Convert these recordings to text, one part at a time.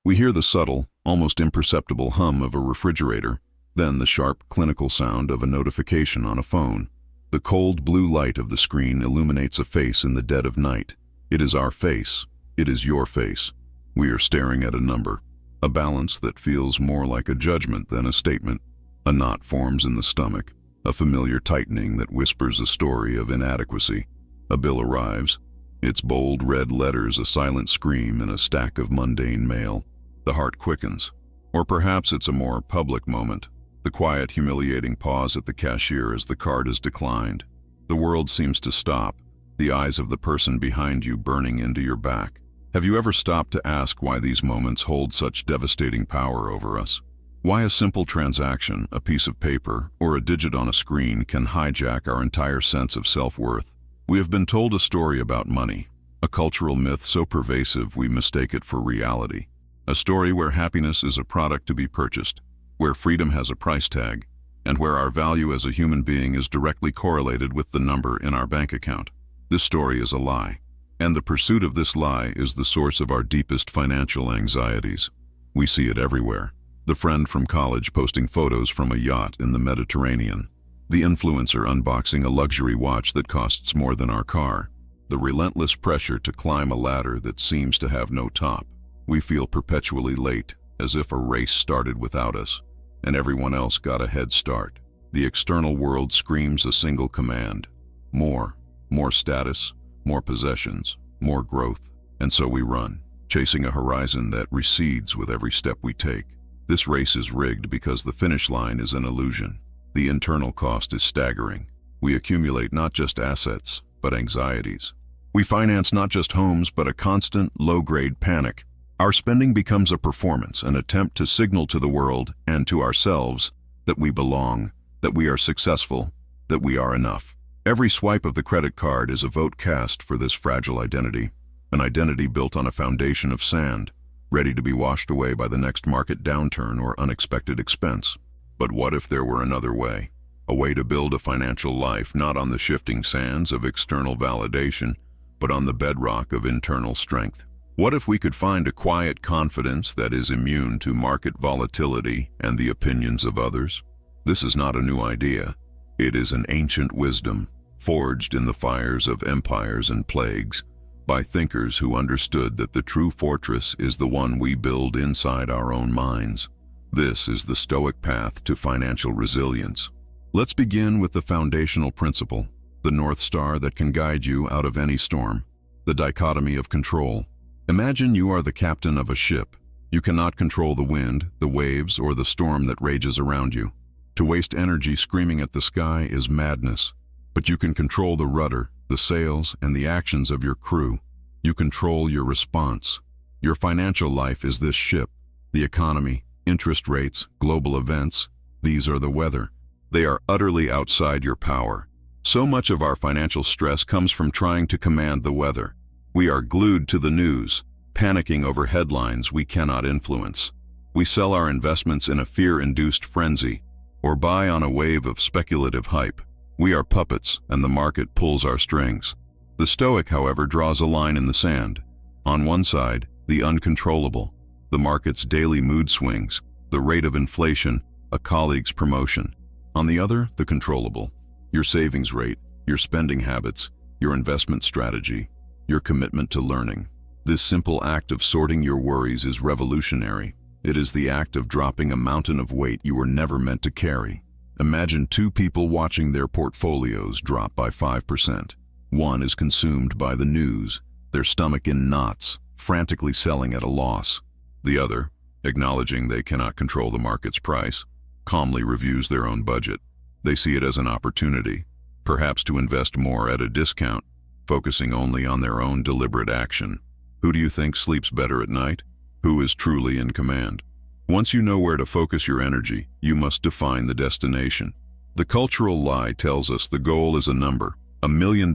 We hear the subtle, almost imperceptible hum of a refrigerator, then the sharp, clinical sound of a notification on a phone. The cold blue light of the screen illuminates a face in the dead of night. It is our face. It is your face. We are staring at a number, a balance that feels more like a judgment than a statement. A knot forms in the stomach, a familiar tightening that whispers a story of inadequacy. A bill arrives, its bold red letters a silent scream in a stack of mundane mail. The heart quickens. Or perhaps it's a more public moment, the quiet, humiliating pause at the cashier as the card is declined. The world seems to stop, the eyes of the person behind you burning into your back. Have you ever stopped to ask why these moments hold such devastating power over us? Why a simple transaction, a piece of paper, or a digit on a screen can hijack our entire sense of self-worth? We have been told a story about money, a cultural myth so pervasive we mistake it for reality. A story where happiness is a product to be purchased, where freedom has a price tag, and where our value as a human being is directly correlated with the number in our bank account. This story is a lie, and the pursuit of this lie is the source of our deepest financial anxieties. We see it everywhere. The friend from college posting photos from a yacht in the Mediterranean. The influencer unboxing a luxury watch that costs more than our car. The relentless pressure to climb a ladder that seems to have no top. We feel perpetually late, as if a race started without us, and everyone else got a head start. The external world screams a single command. More status, more possessions, more growth. And so we run, chasing a horizon that recedes with every step we take. This race is rigged because the finish line is an illusion. The internal cost is staggering. We accumulate not just assets, but anxieties. We finance not just homes, but a constant, low-grade panic. Our spending becomes a performance, an attempt to signal to the world and to ourselves that we belong, that we are successful, that we are enough. Every swipe of the credit card is a vote cast for this fragile identity, an identity built on a foundation of sand, ready to be washed away by the next market downturn or unexpected expense. But what if there were another way? A way to build a financial life not on the shifting sands of external validation, but on the bedrock of internal strength. What if we could find a quiet confidence that is immune to market volatility and the opinions of others? This is not a new idea. It is an ancient wisdom, forged in the fires of empires and plagues, by thinkers who understood that the true fortress is the one we build inside our own minds. This is the Stoic path to financial resilience. Let's begin with the foundational principle, the North Star that can guide you out of any storm, the dichotomy of control. Imagine you are the captain of a ship. You cannot control the wind, the waves, or the storm that rages around you. To waste energy screaming at the sky is madness, but you can control the rudder, the sails, and the actions of your crew. You control your response. Your financial life is this ship. The economy, interest rates, global events, these are the weather. They are utterly outside your power. So much of our financial stress comes from trying to command the weather. We are glued to the news, panicking over headlines we cannot influence. We sell our investments in a fear-induced frenzy, or buy on a wave of speculative hype. We are puppets, and the market pulls our strings. The Stoic, however, draws a line in the sand. On one side, the uncontrollable, the market's daily mood swings, the rate of inflation, a colleague's promotion. On the other, the controllable, your savings rate, your spending habits, your investment strategy, your commitment to learning. This simple act of sorting your worries is revolutionary. It is the act of dropping a mountain of weight you were never meant to carry. Imagine two people watching their portfolios drop by 5%. One is consumed by the news, their stomach in knots, frantically selling at a loss. The other, acknowledging they cannot control the market's price, calmly reviews their own budget. They see it as an opportunity, perhaps to invest more at a discount, focusing only on their own deliberate action. Who do you think sleeps better at night? Who is truly in command? Once you know where to focus your energy, you must define the destination. The cultural lie tells us the goal is a number, $1 million,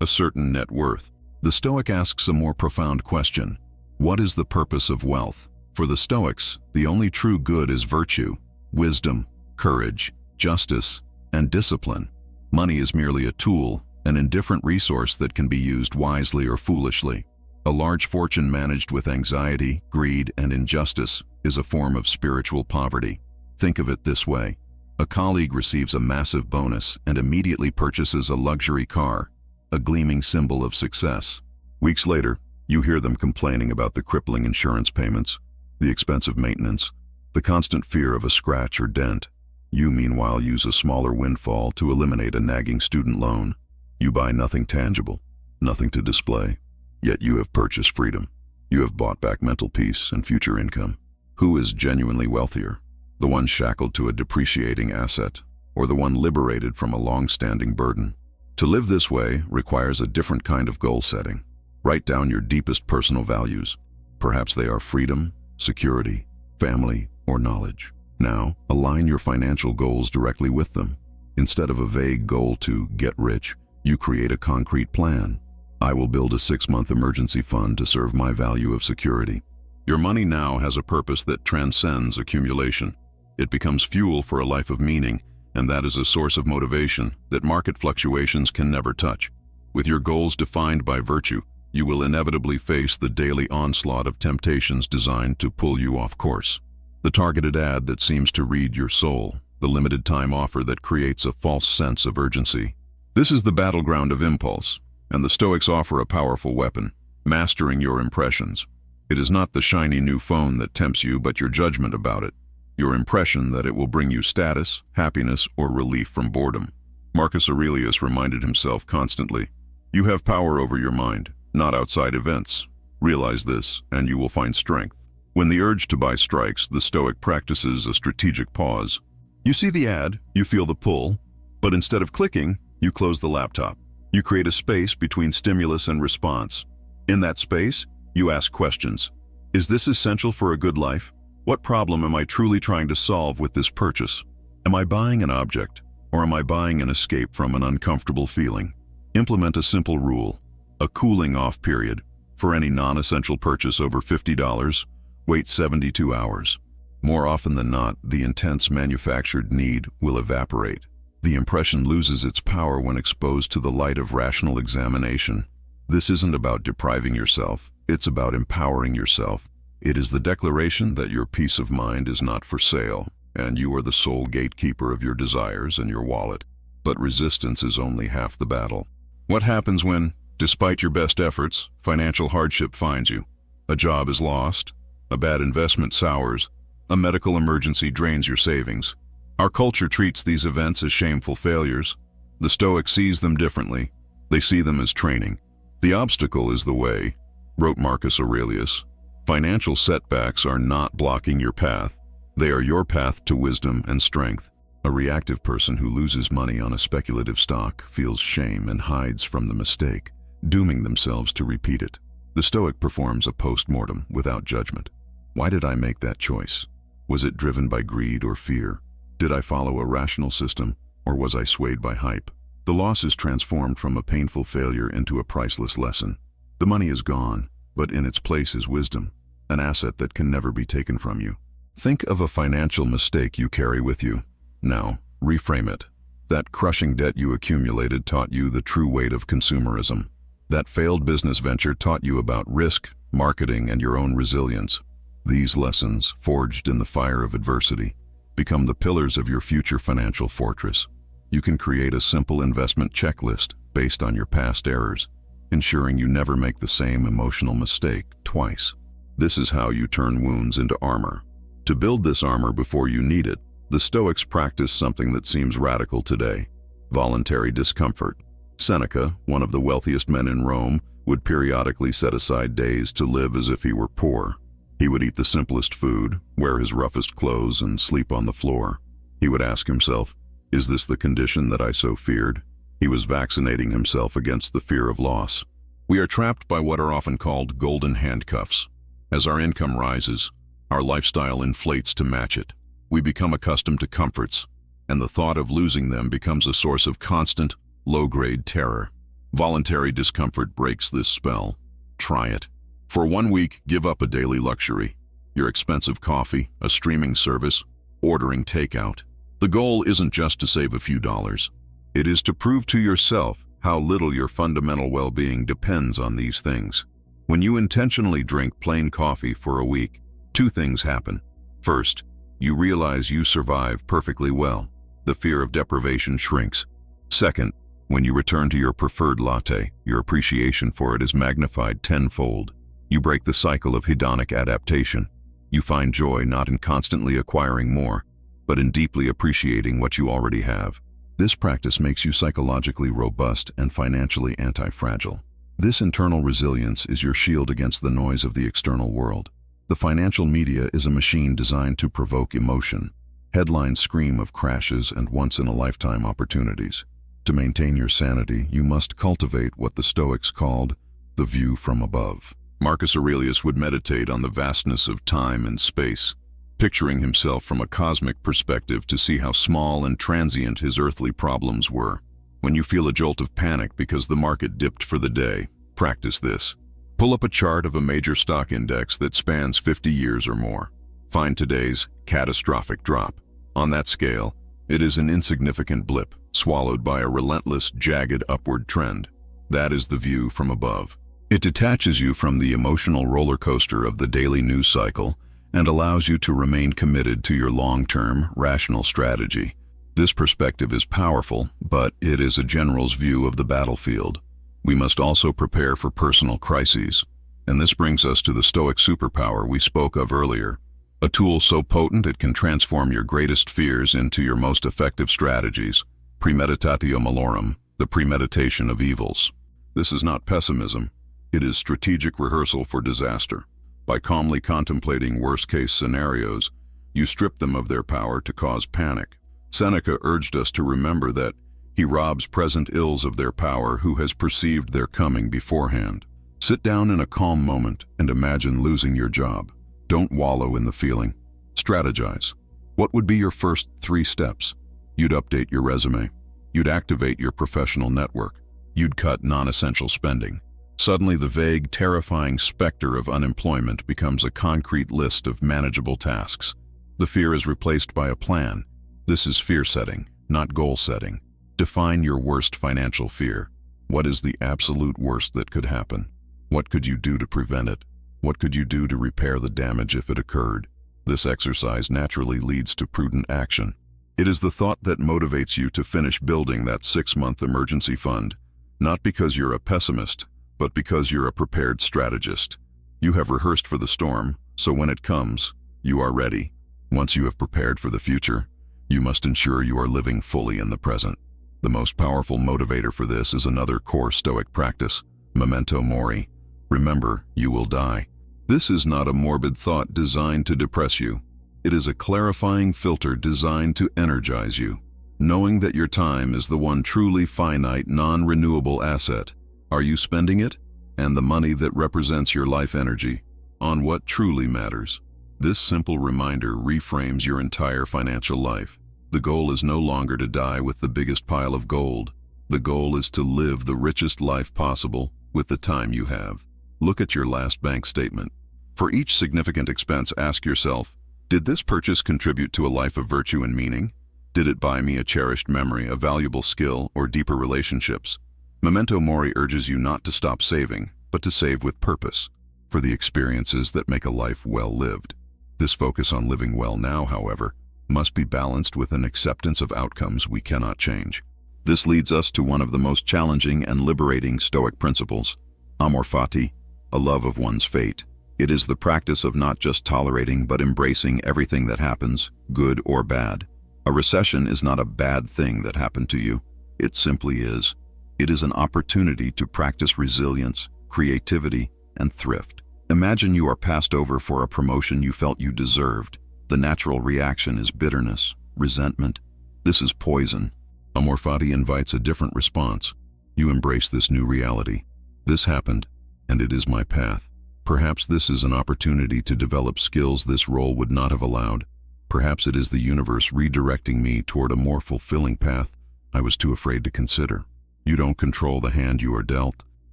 a certain net worth. The Stoic asks a more profound question. What is the purpose of wealth? For the Stoics, the only true good is virtue, wisdom, courage, justice, and discipline. Money is merely a tool, an indifferent resource that can be used wisely or foolishly. A large fortune managed with anxiety, greed, and injustice is a form of spiritual poverty. Think of it this way. A colleague receives a massive bonus and immediately purchases a luxury car, a gleaming symbol of success. Weeks later, you hear them complaining about the crippling insurance payments, the expensive maintenance, the constant fear of a scratch or dent. You, meanwhile, use a smaller windfall to eliminate a nagging student loan. You buy nothing tangible, nothing to display, yet you have purchased freedom. You have bought back mental peace and future income. Who is genuinely wealthier? The one shackled to a depreciating asset, or the one liberated from a long-standing burden? To live this way requires a different kind of goal setting. Write down your deepest personal values. Perhaps they are freedom, security, family, or knowledge. Now, align your financial goals directly with them. Instead of a vague goal to get rich, you create a concrete plan. I will build a 6-month emergency fund to serve my value of security. Your money now has a purpose that transcends accumulation. It becomes fuel for a life of meaning, and that is a source of motivation that market fluctuations can never touch. With your goals defined by virtue, you will inevitably face the daily onslaught of temptations designed to pull you off course. The targeted ad that seems to read your soul, the limited time offer that creates a false sense of urgency. This is the battleground of impulse, and the Stoics offer a powerful weapon: mastering your impressions. It is not the shiny new phone that tempts you, but your judgment about it, your impression that it will bring you status, happiness, or relief from boredom. Marcus Aurelius reminded himself constantly, "You have power over your mind, not outside events. Realize this, and you will find strength." When the urge to buy strikes, the Stoic practices a strategic pause. You see the ad, you feel the pull, but instead of clicking, you close the laptop. You create a space between stimulus and response. In that space, you ask questions. Is this essential for a good life? What problem am I truly trying to solve with this purchase? Am I buying an object, or am I buying an escape from an uncomfortable feeling? Implement a simple rule: a cooling off period. For any non-essential purchase over $50, wait 72 hours. More often than not, the intense manufactured need will evaporate. The impression loses its power when exposed to the light of rational examination. This isn't about depriving yourself, it's about empowering yourself. It is the declaration that your peace of mind is not for sale, and you are the sole gatekeeper of your desires and your wallet. But resistance is only half the battle. What happens when, despite your best efforts, financial hardship finds you? A job is lost, a bad investment sours, a medical emergency drains your savings. Our culture treats these events as shameful failures. The Stoics sees them differently. They see them as training. The obstacle is the way, wrote Marcus Aurelius. Financial setbacks are not blocking your path. They are your path to wisdom and strength. A reactive person who loses money on a speculative stock feels shame and hides from the mistake, dooming themselves to repeat it. The Stoic performs a post-mortem without judgment. Why did I make that choice? Was it driven by greed or fear? Did I follow a rational system, or was I swayed by hype? The loss is transformed from a painful failure into a priceless lesson. The money is gone, but in its place is wisdom, an asset that can never be taken from you. Think of a financial mistake you carry with you. Now, reframe it. That crushing debt you accumulated taught you the true weight of consumerism. That failed business venture taught you about risk, marketing, and your own resilience. These lessons, forged in the fire of adversity, become the pillars of your future financial fortress. You can create a simple investment checklist based on your past errors, ensuring you never make the same emotional mistake twice. This is how you turn wounds into armor. To build this armor before you need it, the Stoics practice something that seems radical today: voluntary discomfort. Seneca, one of the wealthiest men in Rome, would periodically set aside days to live as if he were poor. He would eat the simplest food, wear his roughest clothes, and sleep on the floor. He would ask himself, "Is this the condition that I so feared?" He was vaccinating himself against the fear of loss. We are trapped by what are often called golden handcuffs. As our income rises, our lifestyle inflates to match it. We become accustomed to comforts, and the thought of losing them becomes a source of constant, low-grade terror. Voluntary discomfort breaks this spell. Try it. For 1 week, give up a daily luxury, your expensive coffee, a streaming service, ordering takeout. The goal isn't just to save a few dollars. It is to prove to yourself how little your fundamental well-being depends on these things. When you intentionally drink plain coffee for a week, two things happen. First, you realize you survive perfectly well. The fear of deprivation shrinks. Second, when you return to your preferred latte, your appreciation for it is magnified tenfold. You break the cycle of hedonic adaptation. You find joy not in constantly acquiring more, but in deeply appreciating what you already have. This practice makes you psychologically robust and financially anti-fragile. This internal resilience is your shield against the noise of the external world. The financial media is a machine designed to provoke emotion. Headlines scream of crashes and once-in-a-lifetime opportunities. To maintain your sanity, you must cultivate what the Stoics called the view from above. Marcus Aurelius would meditate on the vastness of time and space, picturing himself from a cosmic perspective to see how small and transient his earthly problems were. When you feel a jolt of panic because the market dipped for the day, practice this. Pull up a chart of a major stock index that spans 50 years or more. Find today's catastrophic drop. On that scale, it is an insignificant blip, swallowed by a relentless, jagged upward trend. That is the view from above. It detaches you from the emotional roller coaster of the daily news cycle and allows you to remain committed to your long-term, rational strategy. This perspective is powerful, but it is a general's view of the battlefield. We must also prepare for personal crises. And this brings us to the Stoic superpower we spoke of earlier. A tool so potent it can transform your greatest fears into your most effective strategies. Premeditatio malorum, the premeditation of evils. This is not pessimism. It is strategic rehearsal for disaster. By calmly contemplating worst-case scenarios, you strip them of their power to cause panic. Seneca urged us to remember that he robs present ills of their power who has perceived their coming beforehand. Sit down in a calm moment and imagine losing your job. Don't wallow in the feeling. Strategize. What would be your first 3 steps? You'd update your resume. You'd activate your professional network. You'd cut non-essential spending. Suddenly, the vague, terrifying specter of unemployment becomes a concrete list of manageable tasks. The fear is replaced by a plan. This is fear setting, not goal setting. Define your worst financial fear. What is the absolute worst that could happen? What could you do to prevent it? What could you do to repair the damage if it occurred? This exercise naturally leads to prudent action. It is the thought that motivates you to finish building that 6-month emergency fund, not because you're a pessimist, but because you're a prepared strategist. You have rehearsed for the storm, so when it comes, you are ready. Once you have prepared for the future, you must ensure you are living fully in the present. The most powerful motivator for this is another core Stoic practice, memento mori. Remember, you will die. This is not a morbid thought designed to depress you. It is a clarifying filter designed to energize you. Knowing that your time is the one truly finite, non-renewable asset, are you spending it, and the money that represents your life energy, on what truly matters? This simple reminder reframes your entire financial life. The goal is no longer to die with the biggest pile of gold. The goal is to live the richest life possible with the time you have. Look at your last bank statement. For each significant expense, ask yourself, did this purchase contribute to a life of virtue and meaning? Did it buy me a cherished memory, a valuable skill, or deeper relationships? Memento mori urges you not to stop saving, but to save with purpose, for the experiences that make a life well lived. This focus on living well now, however, must be balanced with an acceptance of outcomes we cannot change. This leads us to one of the most challenging and liberating Stoic principles, amor fati, a love of one's fate. It is the practice of not just tolerating but embracing everything that happens, good or bad. A recession is not a bad thing that happened to you. It simply is. It is an opportunity to practice resilience, creativity, and thrift. Imagine you are passed over for a promotion you felt you deserved. The natural reaction is bitterness, resentment. This is poison. Amor fati invites a different response. You embrace this new reality. This happened, and it is my path. Perhaps this is an opportunity to develop skills this role would not have allowed. Perhaps it is the universe redirecting me toward a more fulfilling path I was too afraid to consider. You don't control the hand you are dealt,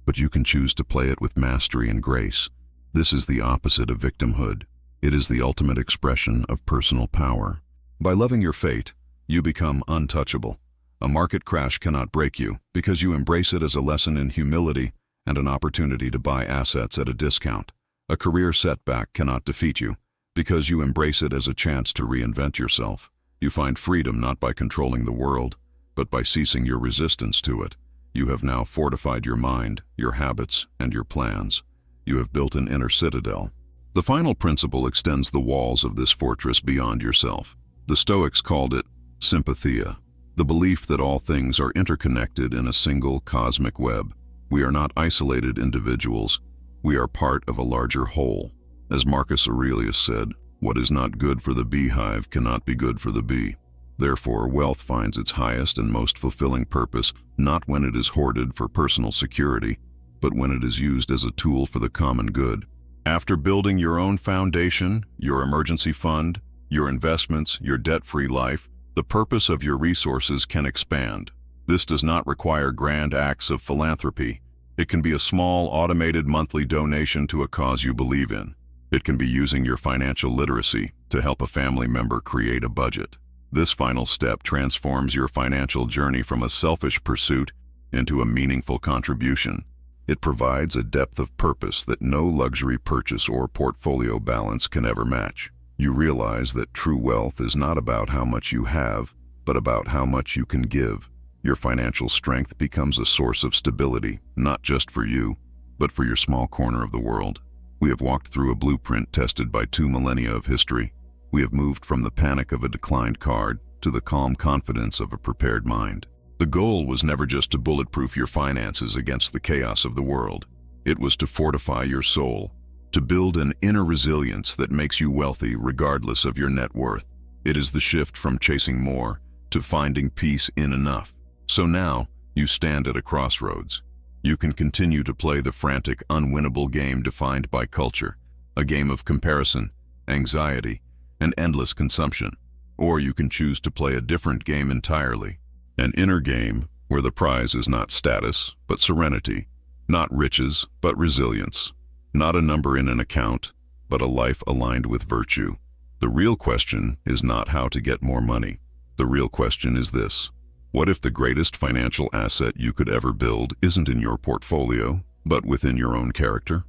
but you can choose to play it with mastery and grace. This is the opposite of victimhood. It is the ultimate expression of personal power. By loving your fate, you become untouchable. A market crash cannot break you because you embrace it as a lesson in humility and an opportunity to buy assets at a discount. A career setback cannot defeat you, because you embrace it as a chance to reinvent yourself. You find freedom not by controlling the world, but by ceasing your resistance to it. You have now fortified your mind, your habits, and your plans. You have built an inner citadel. The final principle extends the walls of this fortress beyond yourself. The Stoics called it sympathia, the belief that all things are interconnected in a single cosmic web. We are not isolated individuals. We are part of a larger whole. As Marcus Aurelius said, "What is not good for the beehive cannot be good for the bee." Therefore, wealth finds its highest and most fulfilling purpose not when it is hoarded for personal security, but when it is used as a tool for the common good. After building your own foundation, your emergency fund, your investments, your debt-free life, the purpose of your resources can expand. This does not require grand acts of philanthropy. It can be a small, automated monthly donation to a cause you believe in. It can be using your financial literacy to help a family member create a budget. This final step transforms your financial journey from a selfish pursuit into a meaningful contribution. It provides a depth of purpose that no luxury purchase or portfolio balance can ever match. You realize that true wealth is not about how much you have, but about how much you can give. Your financial strength becomes a source of stability, not just for you, but for your small corner of the world. We have walked through a blueprint tested by 2 millennia of history. We have moved from the panic of a declined card to the calm confidence of a prepared mind. The goal was never just to bulletproof your finances against the chaos of the world. It was to fortify your soul, to build an inner resilience that makes you wealthy regardless of your net worth. It is the shift from chasing more to finding peace in enough. So now, you stand at a crossroads. You can continue to play the frantic, unwinnable game defined by culture, a game of comparison, anxiety, and endless consumption. Or you can choose to play a different game entirely, an inner game where the prize is not status, but serenity, not riches, but resilience, not a number in an account, but a life aligned with virtue. The real question is not how to get more money. The real question is this: what if the greatest financial asset you could ever build isn't in your portfolio, but within your own character?